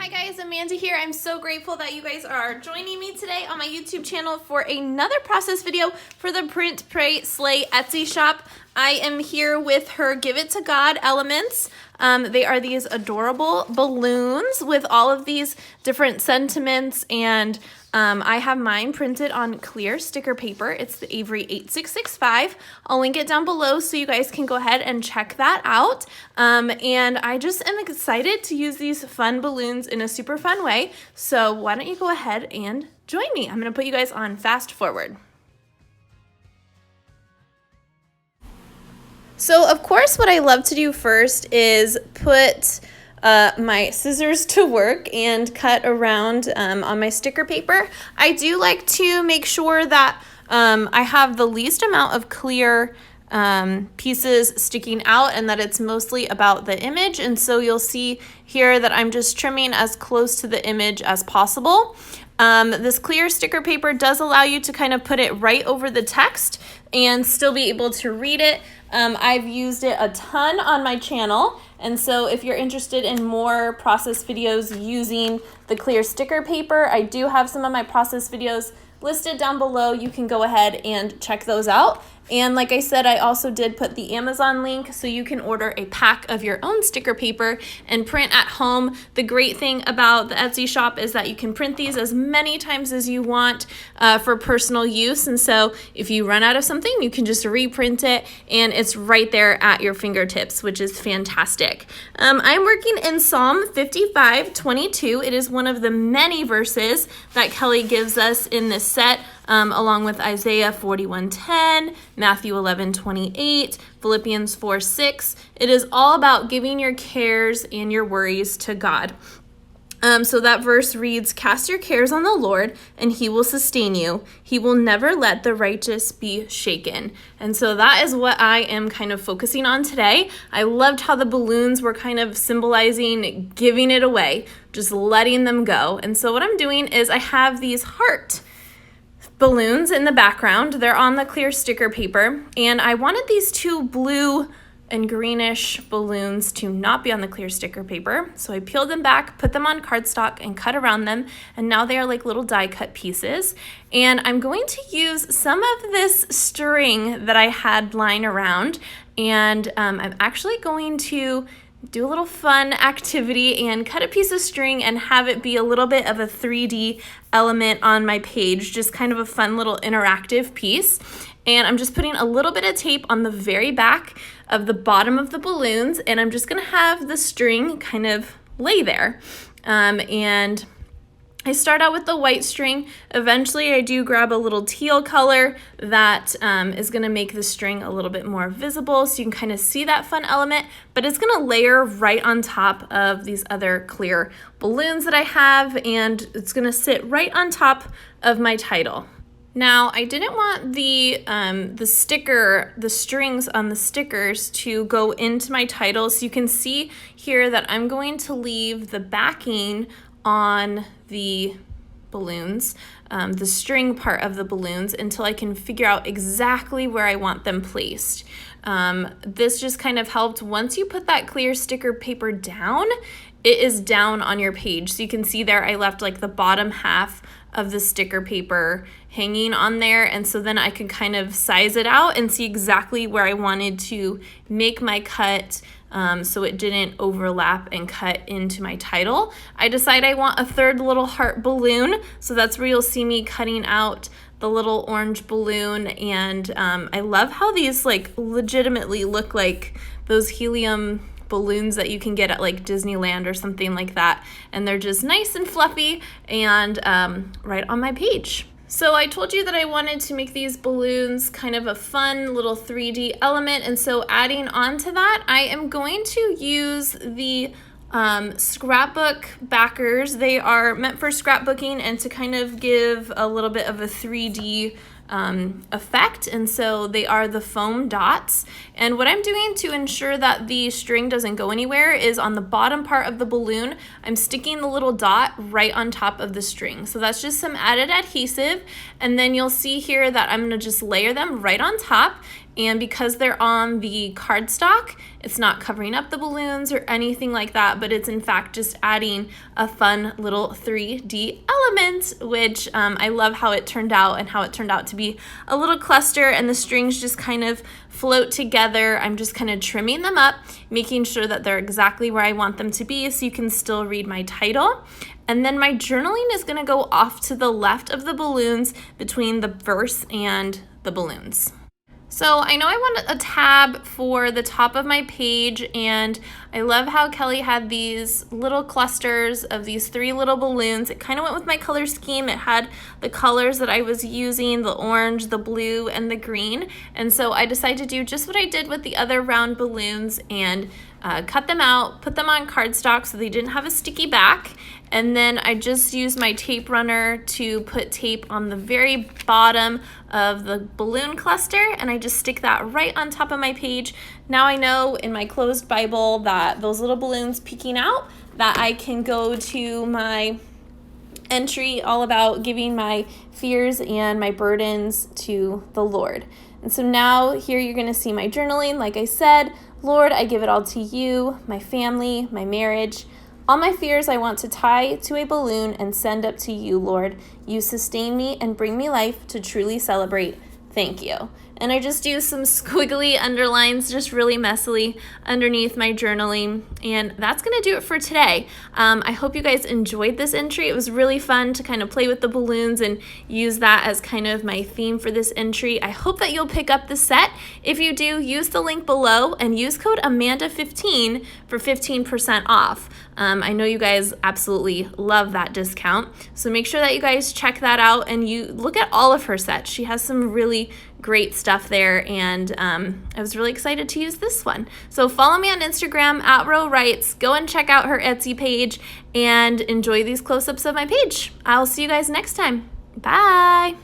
Hi guys, Amanda here. I'm so grateful that you guys are joining me today on my YouTube channel for another process video for the Print, Pray, Slay Etsy shop. I am here with her Give It to God elements. They are these adorable balloons with all of these different sentiments, and I have mine printed on clear sticker paper. It's the Avery 8665. I'll link it down below so you guys can go ahead and check that out. And I just am excited to use these fun balloons in a super fun way. So why don't you go ahead and join me? I'm gonna put you guys on fast forward. So of course what I love to do first is put my scissors to work and cut around on my sticker paper. I do like to make sure that I have the least amount of clear pieces sticking out and that it's mostly about the image, and so you'll see here that I'm just trimming as close to the image as possible. This clear sticker paper does allow you to kind of put it right over the text and still be able to read it. I've used it a ton on my channel, and so if you're interested in more process videos using the clear sticker paper, I do have some of my process videos listed down below. You can go ahead and check those out. And like I said, I also did put the Amazon link so you can order a pack of your own sticker paper and print at home. The great thing about the Etsy shop is that you can print these as many times as you want for personal use. And so if you run out of something, you can just reprint it and it's right there at your fingertips, which is fantastic. I'm working in Psalm 55:22. It is one of the many verses that Kelly gives us in this set. Along with Isaiah 41:10, Matthew 11:28, Philippians 4:6. It is all about giving your cares and your worries to God. So that verse reads, "Cast your cares on the Lord, and he will sustain you. He will never let the righteous be shaken." And so that is what I am kind of focusing on today. I loved how the balloons were kind of symbolizing giving it away, just letting them go. And so what I'm doing is I have these heart balloons in the background. They're on the clear sticker paper, and I wanted these two blue and greenish balloons to not be on the clear sticker paper. So I peeled them back, put them on cardstock, and cut around them, and now they are like little die cut pieces. And I'm going to use some of this string that I had lying around, and I'm actually going to do a little fun activity and cut a piece of string and have it be a little bit of a 3D element on my page, just kind of a fun little interactive piece. And I'm just putting a little bit of tape on the very back of the bottom of the balloons, and I'm just gonna have the string kind of lay there. And I start out with the white string. Eventually I do grab a little teal color that is gonna make the string a little bit more visible so you can kind of see that fun element, but it's gonna layer right on top of these other clear balloons that I have, and it's gonna sit right on top of my title. Now, I didn't want the strings on the stickers to go into my title, so you can see here that I'm going to leave the backing on the balloons, the string part of the balloons, until I can figure out exactly where I want them placed. This just kind of helped. Once you put that clear sticker paper down, it is down on your page. So you can see there I left like the bottom half of the sticker paper hanging on there, and so then I could kind of size it out and see exactly where I wanted to make my cut so it didn't overlap and cut into my title. I decide I want a third little heart balloon, so that's where you'll see me cutting out the little orange balloon. And I love how these like legitimately look like those helium balloons that you can get at like Disneyland or something like that, and they're just nice and fluffy and right on my page. So I told you that I wanted to make these balloons kind of a fun little 3D element, and so adding on to that, I am going to use the scrapbook backers. They are meant for scrapbooking and to kind of give a little bit of a 3D effect, and so they are the foam dots. And what I'm doing to ensure that the string doesn't go anywhere is on the bottom part of the balloon, I'm sticking the little dot right on top of the string. So that's just some added adhesive, and then you'll see here that I'm going to just layer them right on top. and because they're on the cardstock, it's not covering up the balloons or anything like that, but it's in fact just adding a fun little 3D element, which I love how it turned out and how it turned out to be a little cluster, and the strings just kind of float together. I'm just kind of trimming them up, making sure that they're exactly where I want them to be so you can still read my title. And then my journaling is going to go off to the left of the balloons between the verse and the balloons. So I know I want a tab for the top of my page, and I love how Kelly had these little clusters of these 3 little balloons. It kind of went with my color scheme. It had the colors that I was using, the orange, the blue, and the green. And so I decided to do just what I did with the other round balloons and cut them out, put them on cardstock so they didn't have a sticky back. And then I just used my tape runner to put tape on the very bottom of the balloon cluster, and I just stick that right on top of my page. Now I know in my closed Bible that those little balloons peeking out, that I can go to my entry all about giving my fears and my burdens to the Lord. And so now here you're going to see my journaling. Like I said, Lord, I give it all to you, my family, my marriage. All my fears I want to tie to a balloon and send up to you, Lord. You sustain me and bring me life to truly celebrate. Thank you. And I just do some squiggly underlines, just really messily underneath my journaling. And that's going to do it for today. I hope you guys enjoyed this entry. It was really fun to kind of play with the balloons and use that as kind of my theme for this entry. I hope that you'll pick up the set. If you do, use the link below and use code Amanda15 for 15% off. I know you guys absolutely love that discount. So make sure that you guys check that out and you look at all of her sets. She has some really great stuff there, and I was really excited to use this one. So follow me on Instagram at Ro Writes. Go and check out her Etsy page and enjoy these close-ups of my page. I'll see you guys next time. Bye.